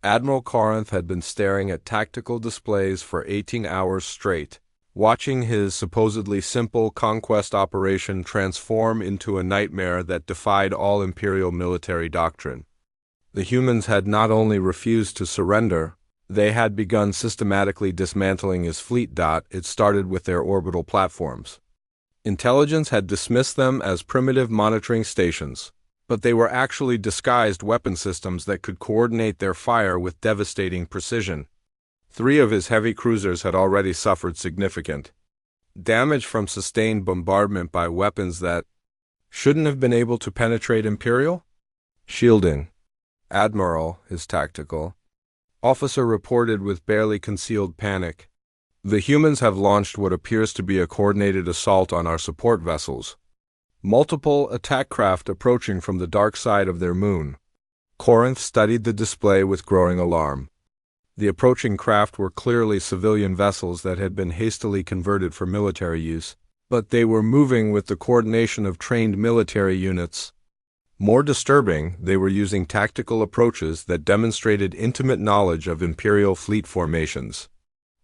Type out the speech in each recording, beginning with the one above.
Admiral Corinth had been staring at tactical displays for 18 hours straight, watching his supposedly simple conquest operation transform into a nightmare that defied all Imperial military doctrine. The humans had not only refused to surrender, they had begun systematically dismantling his fleet. It started with their orbital platforms. Intelligence had dismissed them as primitive monitoring stations, but they were actually disguised weapon systems that could coordinate their fire with devastating precision. 3 of his heavy cruisers had already suffered significant damage from sustained bombardment by weapons that shouldn't have been able to penetrate Imperial shielding. Admiral, his tactical officer reported with barely concealed panic. The humans have launched what appears to be a coordinated assault on our support vessels. Multiple attack craft approaching from the dark side of their moon. Corinth studied the display with growing alarm. The approaching craft were clearly civilian vessels that had been hastily converted for military use, but they were moving with the coordination of trained military units. More disturbing, they were using tactical approaches that demonstrated intimate knowledge of Imperial fleet formations.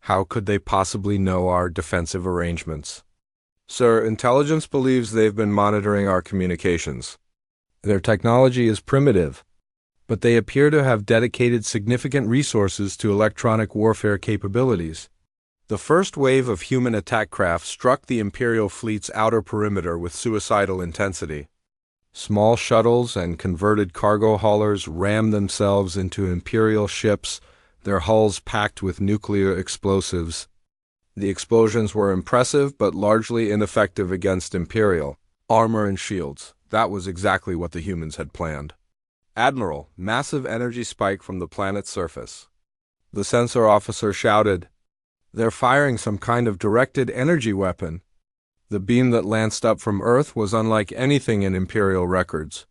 How could they possibly know our defensive arrangements? Sir, intelligence believes they've been monitoring our communications. Their technology is primitive, but they appear to have dedicated significant resources to electronic warfare capabilities. The first wave of human attack craft struck the Imperial fleet's outer perimeter with suicidal intensity. Small shuttles and converted cargo haulers rammed themselves into Imperial ships, their hulls packed with nuclear explosives. The explosions were impressive but largely ineffective against Imperial armor and shields. That was exactly what the humans had planned. Admiral, massive energy spike from the planet's surface. The sensor officer shouted, "They're firing some kind of directed energy weapon." The beam that lanced up from Earth was unlike anything in Imperial records.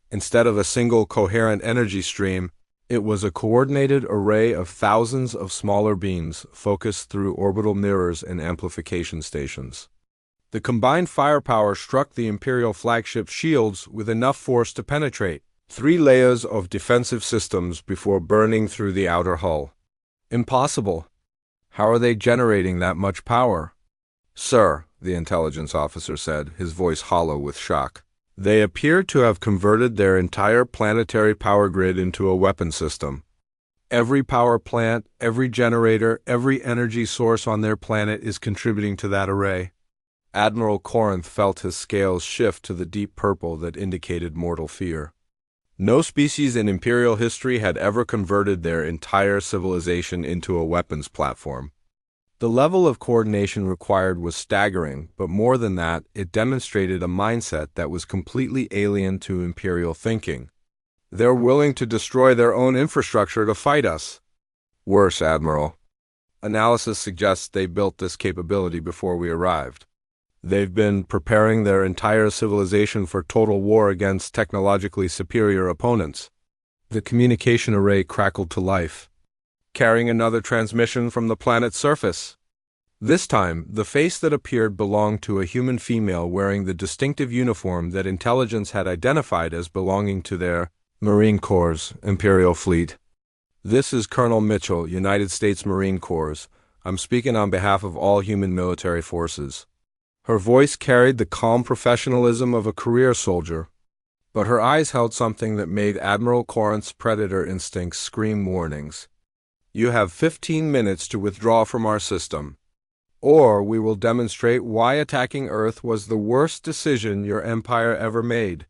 Instead of a single coherent energy stream, it was a coordinated array of thousands of smaller beams focused through orbital mirrors and amplification stations. The combined firepower struck the Imperial flagship's shields with enough force to penetrate 3 layers of defensive systems before burning through the outer hull. Impossible. How are they generating that much power? Sir, the intelligence officer said, his voice hollow with shock. They appear to have converted their entire planetary power grid into a weapon system. Every power plant, every generator, every energy source on their planet is contributing to that array. Admiral Corinth felt his scales shift to the deep purple that indicated mortal fear. No species in Imperial history had ever converted their entire civilization into a weapons platform. The level of coordination required was staggering, but more than that, it demonstrated a mindset that was completely alien to Imperial thinking. They're willing to destroy their own infrastructure to fight us. Worse, Admiral. Analysis suggests they built this capability before we arrived. They've been preparing their entire civilization for total war against technologically superior opponents. The communication array crackled to life, carrying another transmission from the planet's surface. This time, the face that appeared belonged to a human female wearing the distinctive uniform that intelligence had identified as belonging to their Marine Corps' Imperial fleet. "This is Colonel Mitchell, United States Marine Corps. I'm speaking on behalf of all human military forces." Her voice carried the calm professionalism of a career soldier, but her eyes held something that made Admiral Corinth's predator instincts scream warnings. "You have 15 minutes to withdraw from our system, or we will demonstrate why attacking Earth was the worst decision your empire ever made.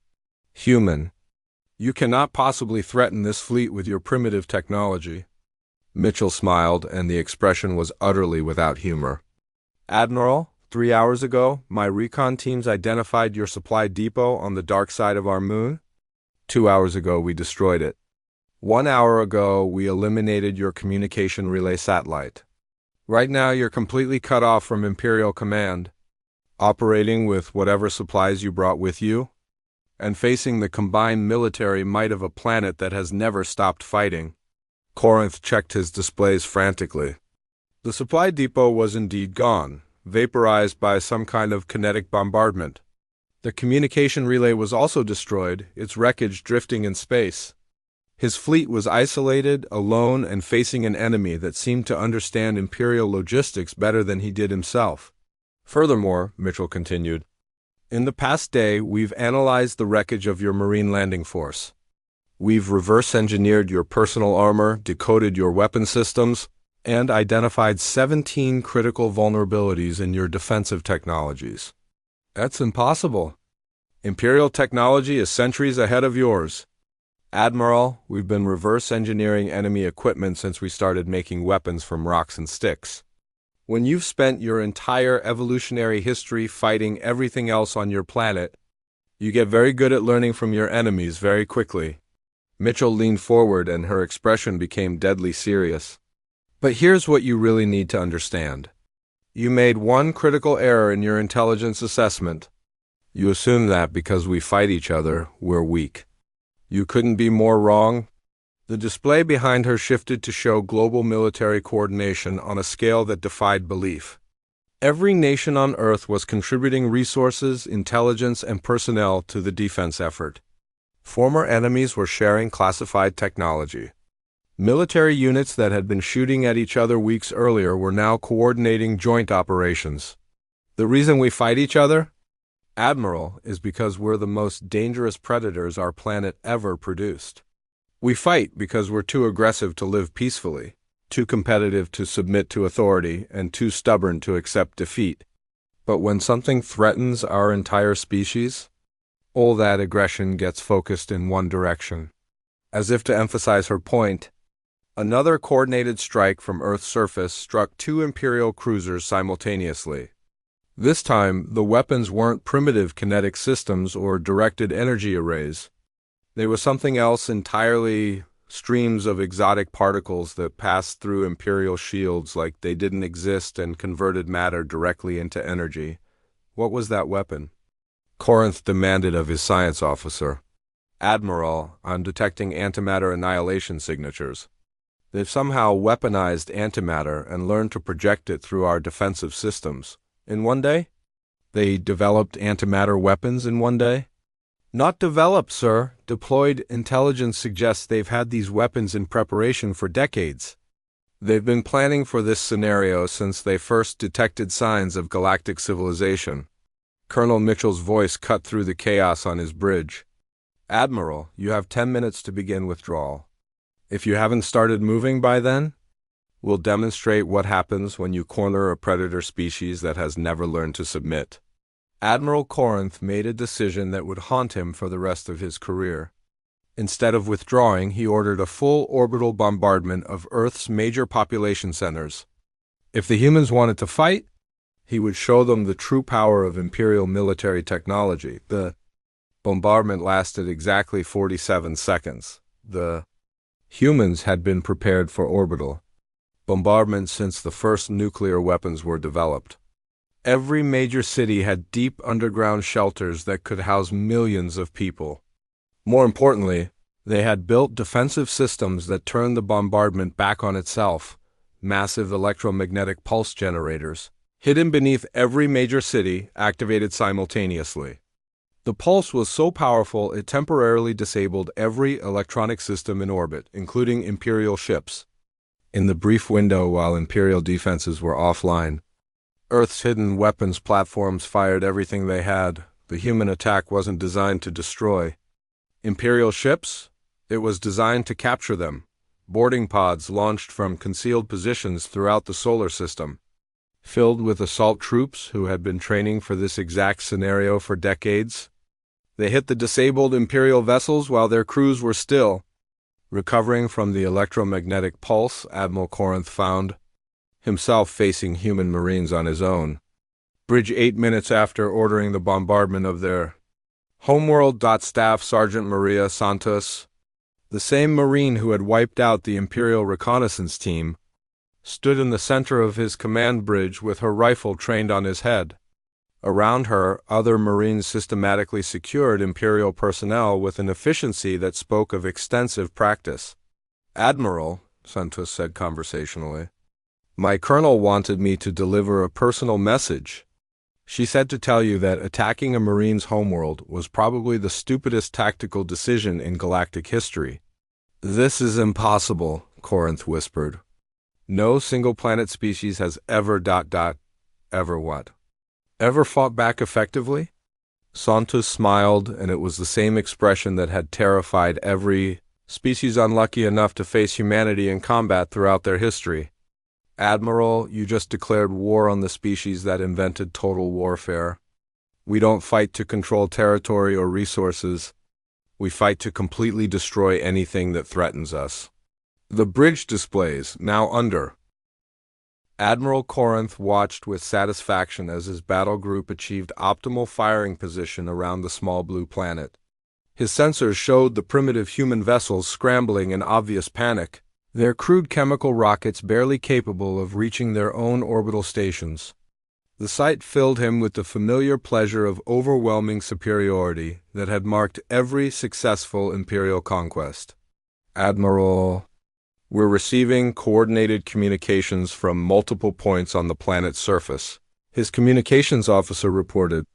Human, you cannot possibly threaten this fleet with your primitive technology." Mitchell smiled, and the expression was utterly without humor. "Admiral, 3 hours ago, my recon teams identified your supply depot on the dark side of our moon. 2 hours ago, we destroyed it. 1 hour ago, we eliminated your communication relay satellite. Right now, you're completely cut off from Imperial command, operating with whatever supplies you brought with you, and facing the combined military might of a planet that has never stopped fighting." Corinth checked his displays frantically. The supply depot was indeed gone, vaporized by some kind of kinetic bombardment. The communication relay was also destroyed, its wreckage drifting in space. His fleet was isolated, alone, and facing an enemy that seemed to understand Imperial logistics better than he did himself. Furthermore, Mitchell continued, in the past day, we've analyzed the wreckage of your Marine landing force. We've reverse-engineered your personal armor, decoded your weapon systems, and identified 17 critical vulnerabilities in your defensive technologies. That's impossible. Imperial technology is centuries ahead of yours. Admiral, we've been reverse-engineering enemy equipment since we started making weapons from rocks and sticks. When you've spent your entire evolutionary history fighting everything else on your planet, you get very good at learning from your enemies very quickly. Mitchell leaned forward and her expression became deadly serious. But here's what you really need to understand. You made one critical error in your intelligence assessment. You assume that because we fight each other, we're weak. You couldn't be more wrong. The display behind her shifted to show global military coordination on a scale that defied belief. Every nation on Earth was contributing resources, intelligence, and personnel to the defense effort. Former enemies were sharing classified technology. Military units that had been shooting at each other weeks earlier were now coordinating joint operations. The reason we fight each other, Admiral, is because we're the most dangerous predators our planet ever produced. We fight because we're too aggressive to live peacefully, too competitive to submit to authority, and too stubborn to accept defeat. But when something threatens our entire species, all that aggression gets focused in one direction. As if to emphasize her point, another coordinated strike from Earth's surface struck 2 Imperial cruisers simultaneously. This time, the weapons weren't primitive kinetic systems or directed energy arrays. They were something else entirely, streams of exotic particles that passed through Imperial shields like they didn't exist and converted matter directly into energy. What was that weapon? Corinth demanded of his science officer. Admiral, I'm detecting antimatter annihilation signatures. They've somehow weaponized antimatter and learned to project it through our defensive systems. In one day? They developed antimatter weapons in one day? Not developed, sir. Deployed intelligence suggests they've had these weapons in preparation for decades. They've been planning for this scenario since they first detected signs of galactic civilization. Colonel Mitchell's voice cut through the chaos on his bridge. Admiral, you have 10 minutes to begin withdrawal. If you haven't started moving by then, we'll demonstrate what happens when you corner a predator species that has never learned to submit. Admiral Corinth made a decision that would haunt him for the rest of his career. Instead of withdrawing, he ordered a full orbital bombardment of Earth's major population centers. If the humans wanted to fight, he would show them the true power of Imperial military technology. The bombardment lasted exactly 47 seconds. The humans had been prepared for orbital bombardment since the first nuclear weapons were developed. Every major city had deep underground shelters that could house millions of people. More importantly, they had built defensive systems that turned the bombardment back on itself, massive electromagnetic pulse generators, hidden beneath every major city, activated simultaneously. The pulse was so powerful it temporarily disabled every electronic system in orbit, including Imperial ships. In the brief window while Imperial defenses were offline, Earth's hidden weapons platforms fired everything they had. The human attack wasn't designed to destroy Imperial ships. It was designed to capture them. Boarding pods launched from concealed positions throughout the solar system, filled with assault troops who had been training for this exact scenario for decades. They hit the disabled Imperial vessels while their crews were still recovering from the electromagnetic pulse. Admiral Corinth found himself facing human Marines on his own. Bridge 8 minutes after ordering the bombardment of their homeworld. Staff Sergeant Maria Santos, the same Marine who had wiped out the Imperial reconnaissance team, stood in the center of his command bridge with her rifle trained on his head. Around her, other Marines systematically secured Imperial personnel with an efficiency that spoke of extensive practice. Admiral, Santos said conversationally, my colonel wanted me to deliver a personal message. She said to tell you that attacking a Marine's homeworld was probably the stupidest tactical decision in galactic history. This is impossible, Corinth whispered. No single planet species has ever what? Ever fought back effectively? Santos smiled, and it was the same expression that had terrified every species unlucky enough to face humanity in combat throughout their history. Admiral, you just declared war on the species that invented total warfare. We don't fight to control territory or resources. We fight to completely destroy anything that threatens us. The bridge displays, now under. Admiral Corinth watched with satisfaction as his battle group achieved optimal firing position around the small blue planet. His sensors showed the primitive human vessels scrambling in obvious panic, their crude chemical rockets barely capable of reaching their own orbital stations. The sight filled him with the familiar pleasure of overwhelming superiority that had marked every successful Imperial conquest. Admiral, we're receiving coordinated communications from multiple points on the planet's surface, his communications officer reported.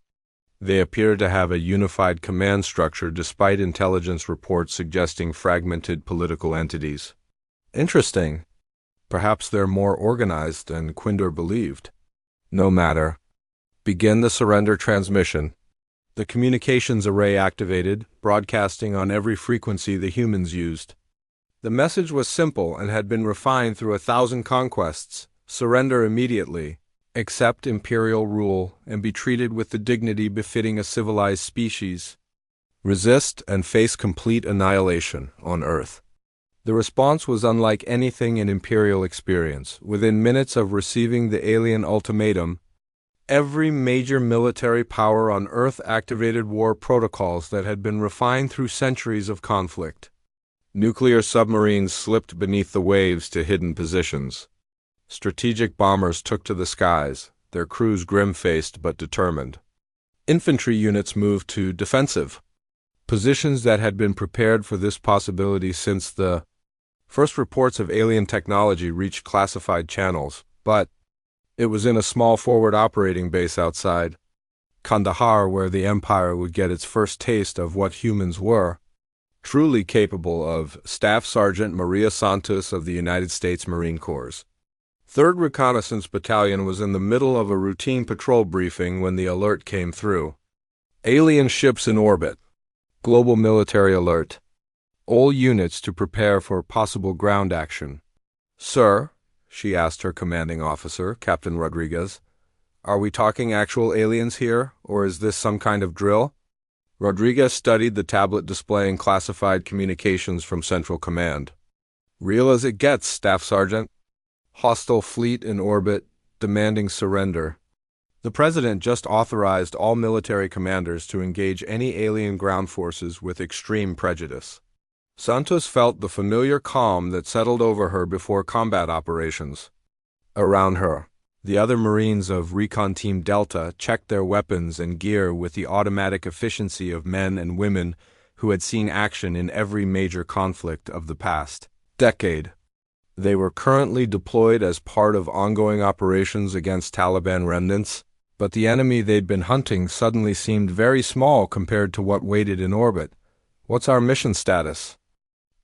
They appear to have a unified command structure despite intelligence reports suggesting fragmented political entities. Interesting. Perhaps they're more organized than Quinder believed. No matter. Begin the surrender transmission. The communications array activated, broadcasting on every frequency the humans used. The message was simple and had been refined through 1,000 conquests. Surrender immediately, accept Imperial rule, and be treated with the dignity befitting a civilized species. Resist and face complete annihilation on Earth. The response was unlike anything in Imperial experience. Within minutes of receiving the alien ultimatum, every major military power on Earth activated war protocols that had been refined through centuries of conflict. Nuclear submarines slipped beneath the waves to hidden positions. Strategic bombers took to the skies, their crews grim-faced but determined. Infantry units moved to defensive positions that had been prepared for this possibility since the first reports of alien technology reached classified channels, but it was in a small forward operating base outside Kandahar where the Empire would get its first taste of what humans were, truly capable of. Staff Sergeant Maria Santos of the United States Marine Corps. 3rd Reconnaissance Battalion was in the middle of a routine patrol briefing when the alert came through. Alien ships in orbit. Global military alert. All units to prepare for possible ground action. Sir, she asked her commanding officer, Captain Rodriguez, are we talking actual aliens here, or is this some kind of drill? Rodriguez studied the tablet displaying classified communications from Central Command. Real as it gets, Staff Sergeant. Hostile fleet in orbit, demanding surrender. The President just authorized all military commanders to engage any alien ground forces with extreme prejudice. Santos felt the familiar calm that settled over her before combat operations. Around her, the other Marines of Recon Team Delta checked their weapons and gear with the automatic efficiency of men and women who had seen action in every major conflict of the past decade. They were currently deployed as part of ongoing operations against Taliban remnants, but the enemy they'd been hunting suddenly seemed very small compared to what waited in orbit. What's our mission status?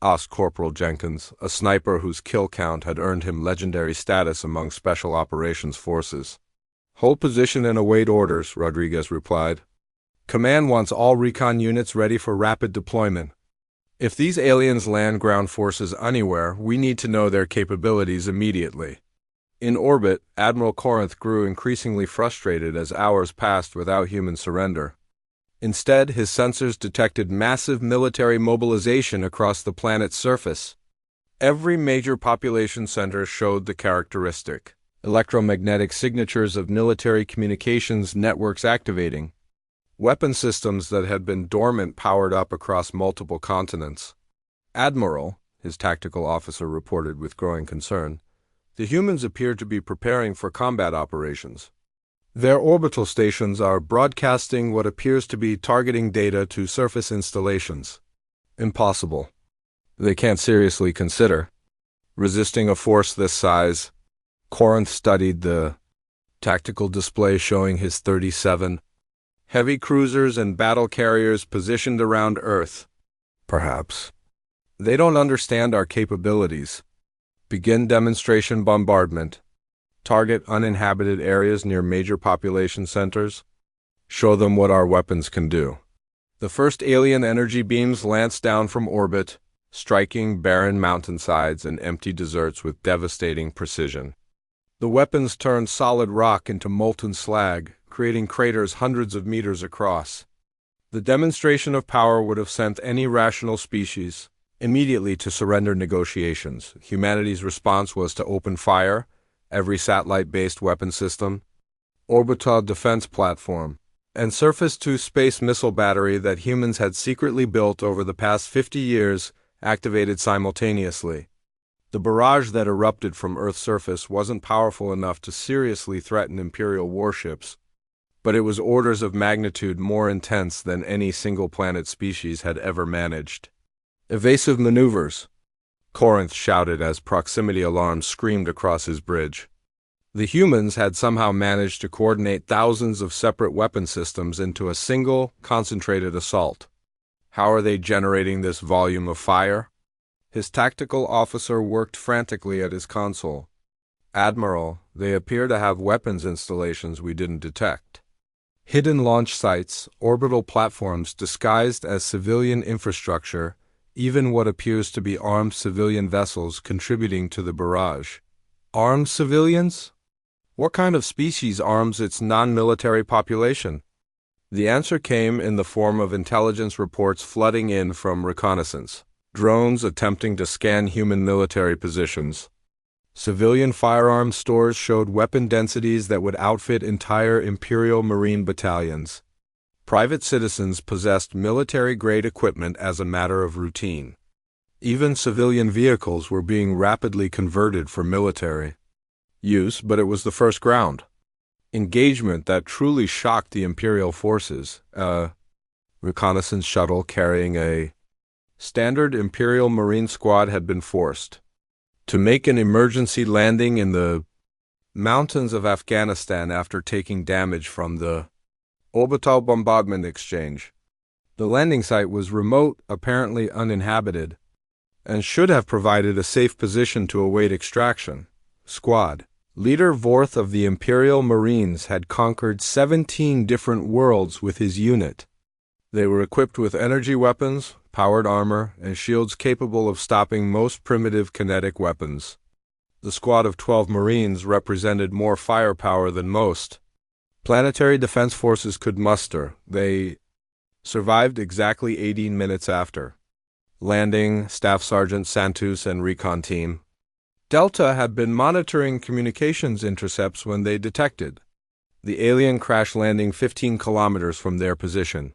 Asked Corporal Jenkins, a sniper whose kill count had earned him legendary status among Special Operations Forces. Hold position and await orders, Rodriguez replied. Command wants all recon units ready for rapid deployment. If these aliens land ground forces anywhere, we need to know their capabilities immediately. In orbit, Admiral Corinth grew increasingly frustrated as hours passed without human surrender. Instead, his sensors detected massive military mobilization across the planet's surface. Every major population center showed the characteristic electromagnetic signatures of military communications networks activating. Weapon systems that had been dormant powered up across multiple continents. Admiral, his tactical officer reported with growing concern, the humans appear to be preparing for combat operations. Their orbital stations are broadcasting what appears to be targeting data to surface installations. Impossible. They can't seriously consider resisting a force this size. Corinth studied the tactical display showing his 37 heavy cruisers and battle carriers positioned around Earth. Perhaps. They don't understand our capabilities. Begin demonstration bombardment. Target uninhabited areas near major population centers. Show them what our weapons can do. The first alien energy beams lanced down from orbit, striking barren mountainsides and empty deserts with devastating precision. The weapons turned solid rock into molten slag, creating craters hundreds of meters across. The demonstration of power would have sent any rational species immediately to surrender negotiations. Humanity's response was to open fire, every satellite-based weapon system, orbital defense platform, and surface-to-space missile battery that humans had secretly built over the past 50 years activated simultaneously. The barrage that erupted from Earth's surface wasn't powerful enough to seriously threaten Imperial warships, but it was orders of magnitude more intense than any single-planet species had ever managed. Evasive maneuvers, Corinth shouted as proximity alarms screamed across his bridge. The humans had somehow managed to coordinate thousands of separate weapon systems into a single, concentrated assault. How are they generating this volume of fire? His tactical officer worked frantically at his console. Admiral, they appear to have weapons installations we didn't detect. Hidden launch sites, orbital platforms disguised as civilian infrastructure, even what appears to be armed civilian vessels contributing to the barrage. Armed civilians? What kind of species arms its non-military population? The answer came in the form of intelligence reports flooding in from reconnaissance, drones attempting to scan human military positions. Civilian firearms stores showed weapon densities that would outfit entire Imperial Marine battalions. Private citizens possessed military-grade equipment as a matter of routine. Even civilian vehicles were being rapidly converted for military use, but it was the first ground engagement that truly shocked the Imperial forces. A reconnaissance shuttle carrying a standard Imperial Marine squad had been forced to make an emergency landing in the mountains of Afghanistan after taking damage from the orbital bombardment exchange. The landing site was remote, apparently uninhabited, and should have provided a safe position to await extraction. Squad Leader Vorth of the Imperial Marines had conquered 17 different worlds with his unit. They were equipped with energy weapons, powered armor, and shields capable of stopping most primitive kinetic weapons. The squad of 12 Marines represented more firepower than most planetary defense forces could muster. They survived exactly 18 minutes after landing. Staff Sergeant Santos and recon team Delta had been monitoring communications intercepts when they detected the alien crash landing 15 kilometers from their position.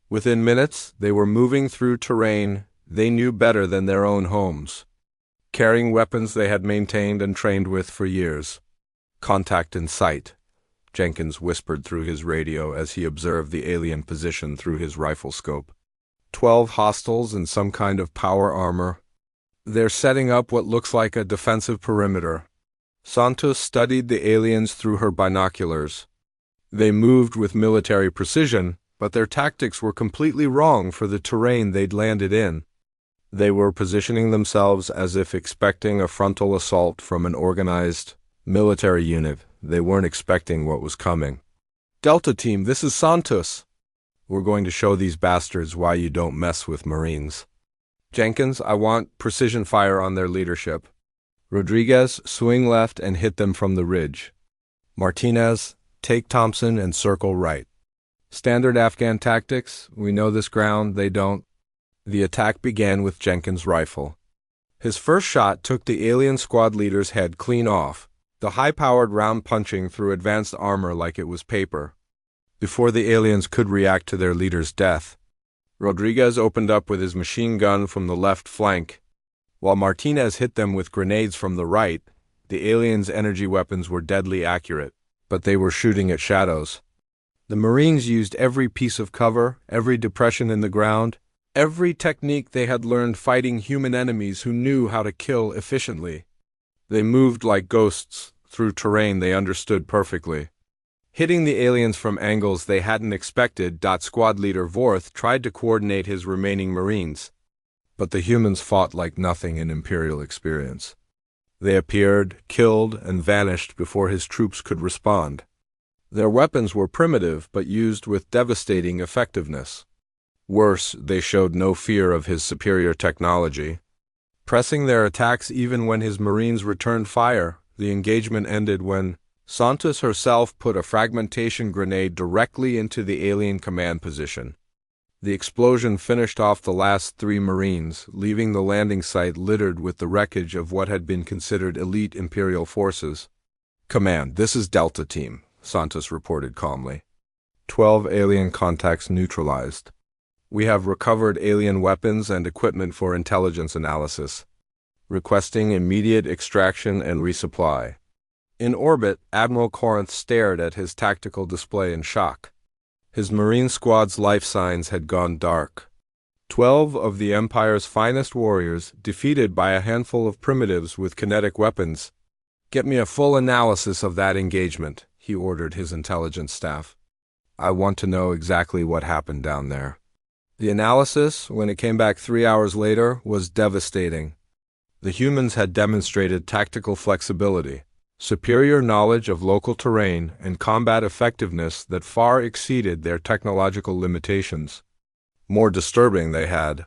Within minutes, they were moving through terrain they knew better than their own homes, carrying weapons they had maintained and trained with for years. Contact in sight, Jenkins whispered through his radio as he observed the alien position through his rifle scope. 12 hostiles in some kind of power armor. They're setting up what looks like a defensive perimeter. Santos studied the aliens through her binoculars. They moved with military precision, but their tactics were completely wrong for the terrain they'd landed in. They were positioning themselves as if expecting a frontal assault from an organized military unit. They weren't expecting what was coming. Delta Team, this is Santos. We're going to show these bastards why you don't mess with Marines. Jenkins, I want precision fire on their leadership. Rodriguez, swing left and hit them from the ridge. Martinez, take Thompson and circle right. Standard Afghan tactics, we know this ground, they don't. The attack began with Jenkins' rifle. His first shot took the alien squad leader's head clean off, the high-powered round punching through advanced armor like it was paper. Before the aliens could react to their leader's death, Rodriguez opened up with his machine gun from the left flank. While Martinez hit them with grenades from the right, the aliens' energy weapons were deadly accurate, but they were shooting at shadows. The Marines used every piece of cover, every depression in the ground, every technique they had learned fighting human enemies who knew how to kill efficiently. They moved like ghosts through terrain they understood perfectly. Hitting the aliens from angles they hadn't expected, Squad Leader Vorth tried to coordinate his remaining Marines. But the humans fought like nothing in Imperial experience. They appeared, killed, and vanished before his troops could respond. Their weapons were primitive but used with devastating effectiveness. Worse, they showed no fear of his superior technology. Pressing their attacks even when his marines returned fire, the engagement ended when Santos herself put a fragmentation grenade directly into the alien command position. The explosion finished off the last 3 Marines, leaving the landing site littered with the wreckage of what had been considered elite Imperial forces. "Command, this is Delta Team," Santos reported calmly. 12 alien contacts neutralized. We have recovered alien weapons and equipment for intelligence analysis, requesting immediate extraction and resupply. In orbit, Admiral Corinth stared at his tactical display in shock. His Marine squad's life signs had gone dark. 12 of the Empire's finest warriors, defeated by a handful of primitives with kinetic weapons. "Get me a full analysis of that engagement," he ordered his intelligence staff. "I want to know exactly what happened down there." The analysis, when it came back 3 hours later, was devastating. The humans had demonstrated tactical flexibility, superior knowledge of local terrain, and combat effectiveness that far exceeded their technological limitations. More disturbing, they had.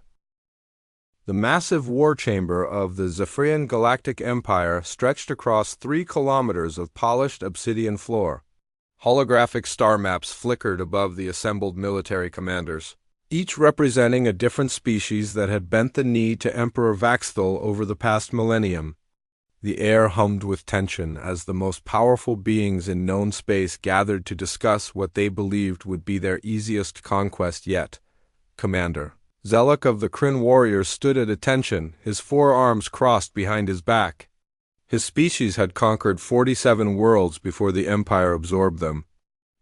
The massive war chamber of the Zephyrian Galactic Empire stretched across 3 kilometers of polished obsidian floor. Holographic star maps flickered above the assembled military commanders, each representing a different species that had bent the knee to Emperor Vaxthul over the past millennium. The air hummed with tension as the most powerful beings in known space gathered to discuss what they believed would be their easiest conquest yet. Commander Zelek of the Kryn warriors stood at attention, his 4 arms crossed behind his back. His species had conquered 47 worlds before the Empire absorbed them.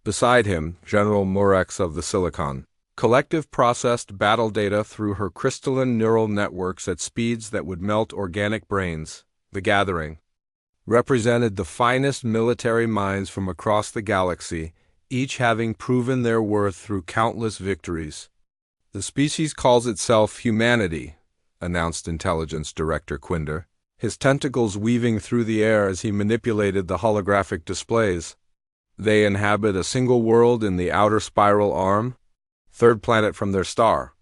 Beside him, General Murex of the Silicon Collective processed battle data through her crystalline neural networks at speeds that would melt organic brains. The gathering represented the finest military minds from across the galaxy, each having proven their worth through countless victories. "The species calls itself humanity," announced Intelligence Director Quinder, his tentacles weaving through the air as he manipulated the holographic displays. "They inhabit a single world in the outer spiral arm, 3rd planet from their star.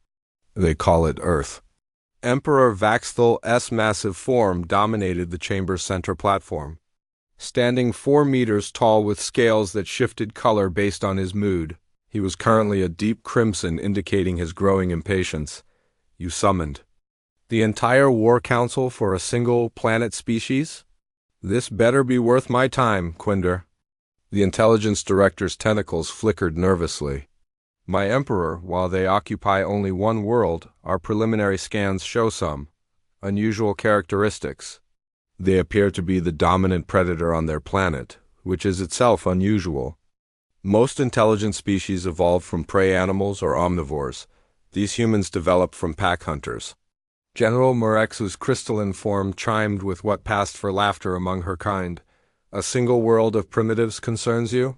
They call it Earth." Emperor Vaxthul's massive form dominated the chamber's center platform. Standing 4 meters tall with scales that shifted color based on his mood, he was currently a deep crimson indicating his growing impatience. "You summoned the entire War Council for a single planet species? This better be worth my time, Quinder." The intelligence director's tentacles flickered nervously. "My Emperor, while they occupy only 1 world, our preliminary scans show some unusual characteristics. They appear to be the dominant predator on their planet, which is itself unusual. Most intelligent species evolved from prey animals or omnivores. These humans developed from pack hunters." General Murex's crystalline form chimed with what passed for laughter among her kind. "A single world of primitives concerns you?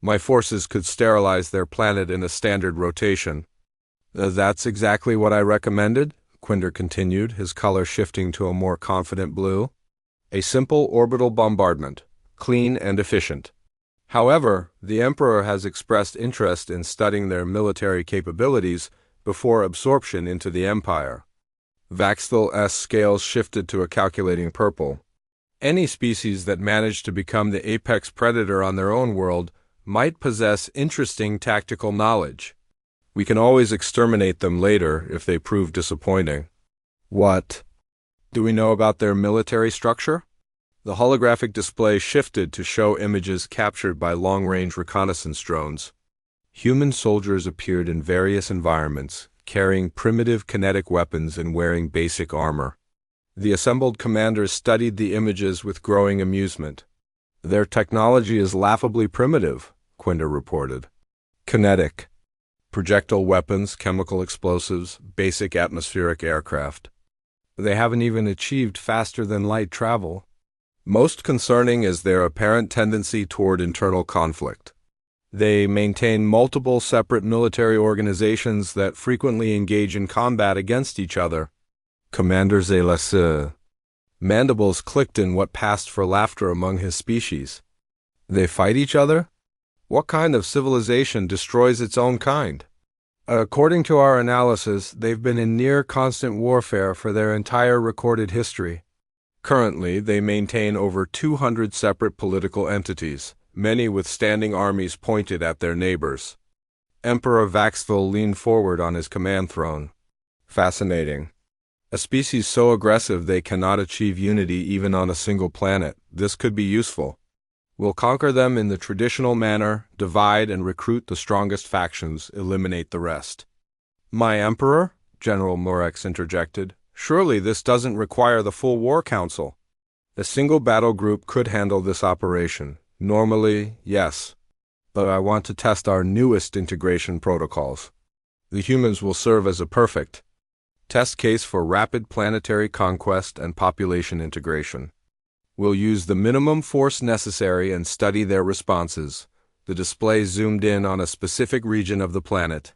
My forces could sterilize their planet in a standard rotation." "That's exactly what I recommended," Quinder continued, his color shifting to a more confident blue. "A simple orbital bombardment, clean and efficient. However, the Emperor has expressed interest in studying their military capabilities before absorption into the Empire." Vaxthul's scales shifted to a calculating purple. "Any species that managed to become the apex predator on their own world might possess interesting tactical knowledge. We can always exterminate them later if they prove disappointing." "What do we know about their military structure?" The holographic display shifted to show images captured by long-range reconnaissance drones. Human soldiers appeared in various environments, carrying primitive kinetic weapons and wearing basic armor. The assembled commanders studied the images with growing amusement. "Their technology is laughably primitive," Quinder reported. "Kinetic. Projectile weapons, chemical explosives, basic atmospheric aircraft. They haven't even achieved faster-than-light travel. Most concerning is their apparent tendency toward internal conflict. They maintain multiple separate military organizations that frequently engage in combat against each other. Commander Zélasse. Mandibles clicked in what passed for laughter among his species. They fight each other? What kind of civilization destroys its own kind? According to our analysis, they've been in near constant warfare for their entire recorded history. Currently, they maintain over 200 separate political entities, many with standing armies pointed at their neighbors. Emperor Vaxville leaned forward on his command throne. Fascinating. A species so aggressive they cannot achieve unity even on a single planet. This could be useful. We'll conquer them in the traditional manner, divide and recruit the strongest factions, eliminate the rest. My Emperor? General Morex interjected. Surely this doesn't require the full war council. A single battle group could handle this operation. Normally, yes. But I want to test our newest integration protocols. The humans will serve as a perfect test case for rapid planetary conquest and population integration. We'll use the minimum force necessary and study their responses. The display zoomed in on a specific region of the planet.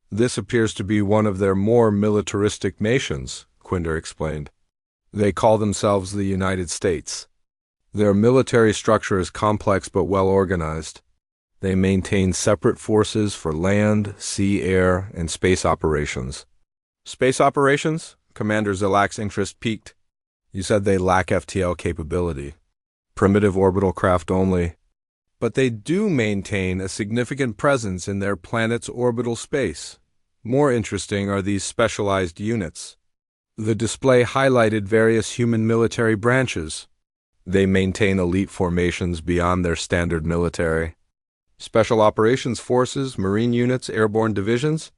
This appears to be one of their more militaristic nations, Quinder explained. They call themselves the United States. Their military structure is complex but well organized. They maintain separate forces for land, sea, air, and space operations. Space operations? Commander Zilak's interest piqued. You said they lack FTL capability. Primitive orbital craft only. But they do maintain a significant presence in their planet's orbital space. More interesting are these specialized units. The display highlighted various human military branches. They maintain elite formations beyond their standard military. Special operations forces, marine units, airborne divisions.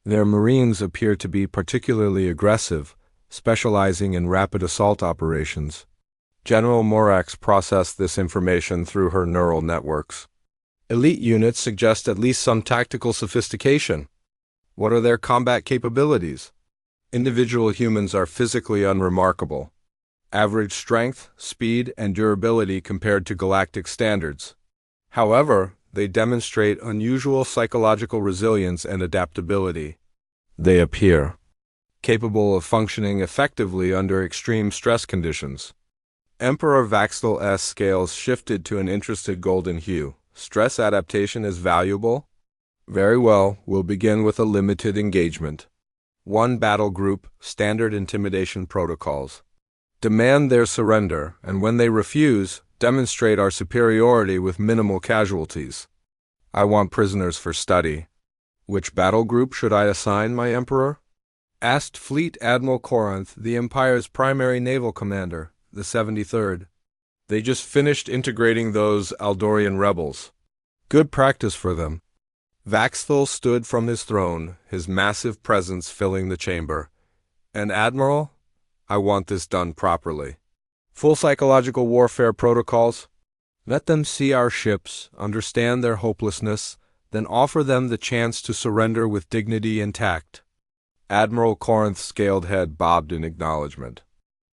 Their marines appear to be particularly aggressive, specializing in rapid assault operations. General Morax processed this information through her neural networks. Elite units suggest at least some tactical sophistication. What are their combat capabilities? Individual humans are physically unremarkable. Average strength, speed, and durability compared to galactic standards. However, they demonstrate unusual psychological resilience and adaptability. They appear capable of functioning effectively under extreme stress conditions. Emperor Vaxel S. scales shifted to an interested golden hue. Stress adaptation is valuable? Very well, we'll begin with a limited engagement. 1 battle group, standard intimidation protocols. Demand their surrender, and when they refuse, demonstrate our superiority with minimal casualties. I want prisoners for study. Which battle group should I assign, my Emperor? Asked Fleet Admiral Corinth, the Empire's primary naval commander, the 73rd. They just finished integrating those Aldorian rebels. Good practice for them. Vaxthul stood from his throne, his massive presence filling the chamber. And Admiral, I want this done properly. Full psychological warfare protocols. Let them see our ships, understand their hopelessness, then offer them the chance to surrender with dignity and tact. Admiral Corinth's scaled head bobbed in acknowledgement.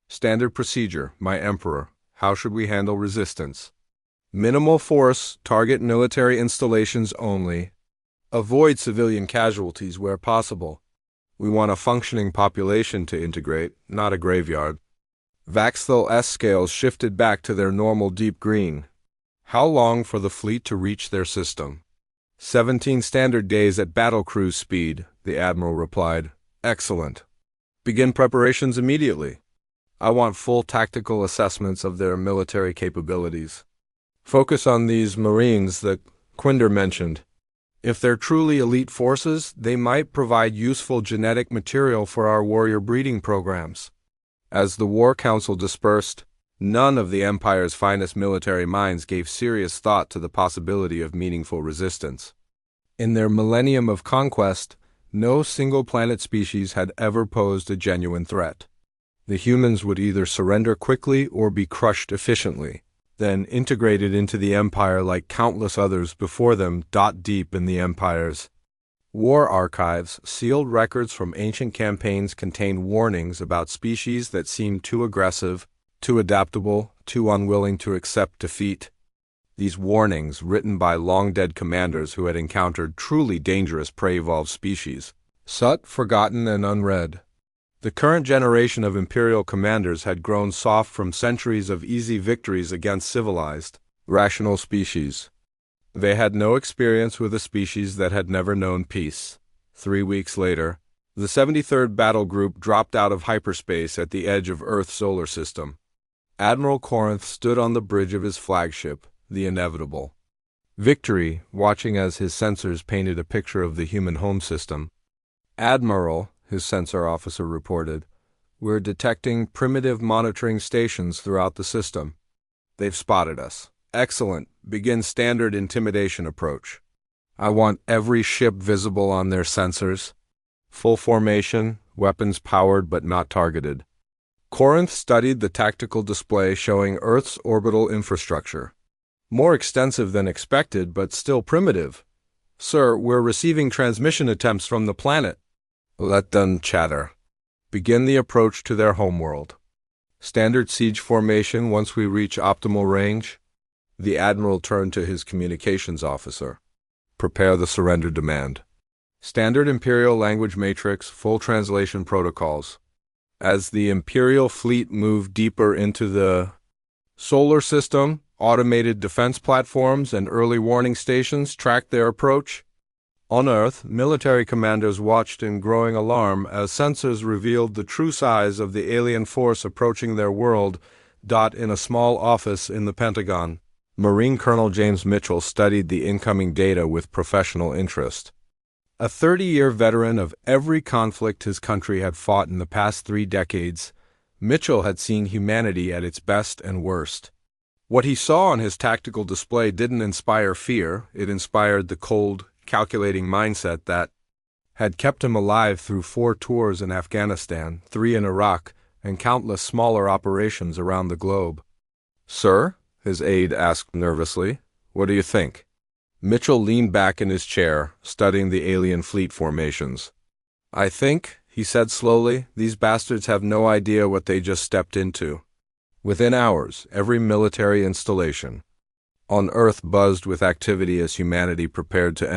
Standard procedure, my Emperor. How should we handle resistance? Minimal force, target military installations only. Avoid civilian casualties where possible. We want a functioning population to integrate, not a graveyard. Vaxthul S scales shifted back to their normal deep green. How long for the fleet to reach their system? 17 standard days at battle cruise speed, the Admiral replied. Excellent. Begin preparations immediately. I want full tactical assessments of their military capabilities. Focus on these Marines that Quinder mentioned. If they're truly elite forces, they might provide useful genetic material for our warrior breeding programs. As the War Council dispersed, none of the Empire's finest military minds gave serious thought to the possibility of meaningful resistance. In their millennium of conquest, no single planet species had ever posed a genuine threat. The humans would either surrender quickly or be crushed efficiently, then integrated into the Empire like countless others before them deep in the Empire's war archives. Sealed records from ancient campaigns contain warnings about species that seemed too aggressive, too adaptable, too unwilling to accept defeat. These warnings, written by long-dead commanders who had encountered truly dangerous prey-evolved species, sat forgotten and unread. The current generation of Imperial commanders had grown soft from centuries of easy victories against civilized, rational species. They had no experience with a species that had never known peace. 3 weeks later, the 73rd Battle Group dropped out of hyperspace at the edge of Earth's solar system. Admiral Corinth stood on the bridge of his flagship, the Inevitable. Victory, watching as his sensors painted a picture of the human home system. "Admiral," his sensor officer reported, "we're detecting primitive monitoring stations throughout the system. They've spotted us. Excellent. Begin standard intimidation approach. I want every ship visible on their sensors. Full formation, weapons powered but not targeted." Corinth studied the tactical display showing Earth's orbital infrastructure. More extensive than expected, but still primitive. "Sir, we're receiving transmission attempts from the planet." "Let them chatter. Begin the approach to their homeworld. Standard siege formation once we reach optimal range." The Admiral turned to his communications officer. "Prepare the surrender demand. Standard Imperial language matrix, full translation protocols." As the Imperial fleet moved deeper into the solar system, automated defense platforms and early warning stations tracked their approach. On Earth, military commanders watched in growing alarm as sensors revealed the true size of the alien force approaching their world. In a small office in the Pentagon, Marine Colonel James Mitchell studied the incoming data with professional interest. A 30-year veteran of every conflict his country had fought in the past 3 decades, Mitchell had seen humanity at its best and worst. What he saw on his tactical display didn't inspire fear, it inspired the cold, calculating mindset that had kept him alive through 4 tours in Afghanistan, 3 in Iraq, and countless smaller operations around the globe. "Sir?" his aide asked nervously. "What do you think?" Mitchell leaned back in his chair, studying the alien fleet formations. "I think," he said slowly, "these bastards have no idea what they just stepped into." Within hours, every military installation on Earth buzzed with activity as humanity prepared to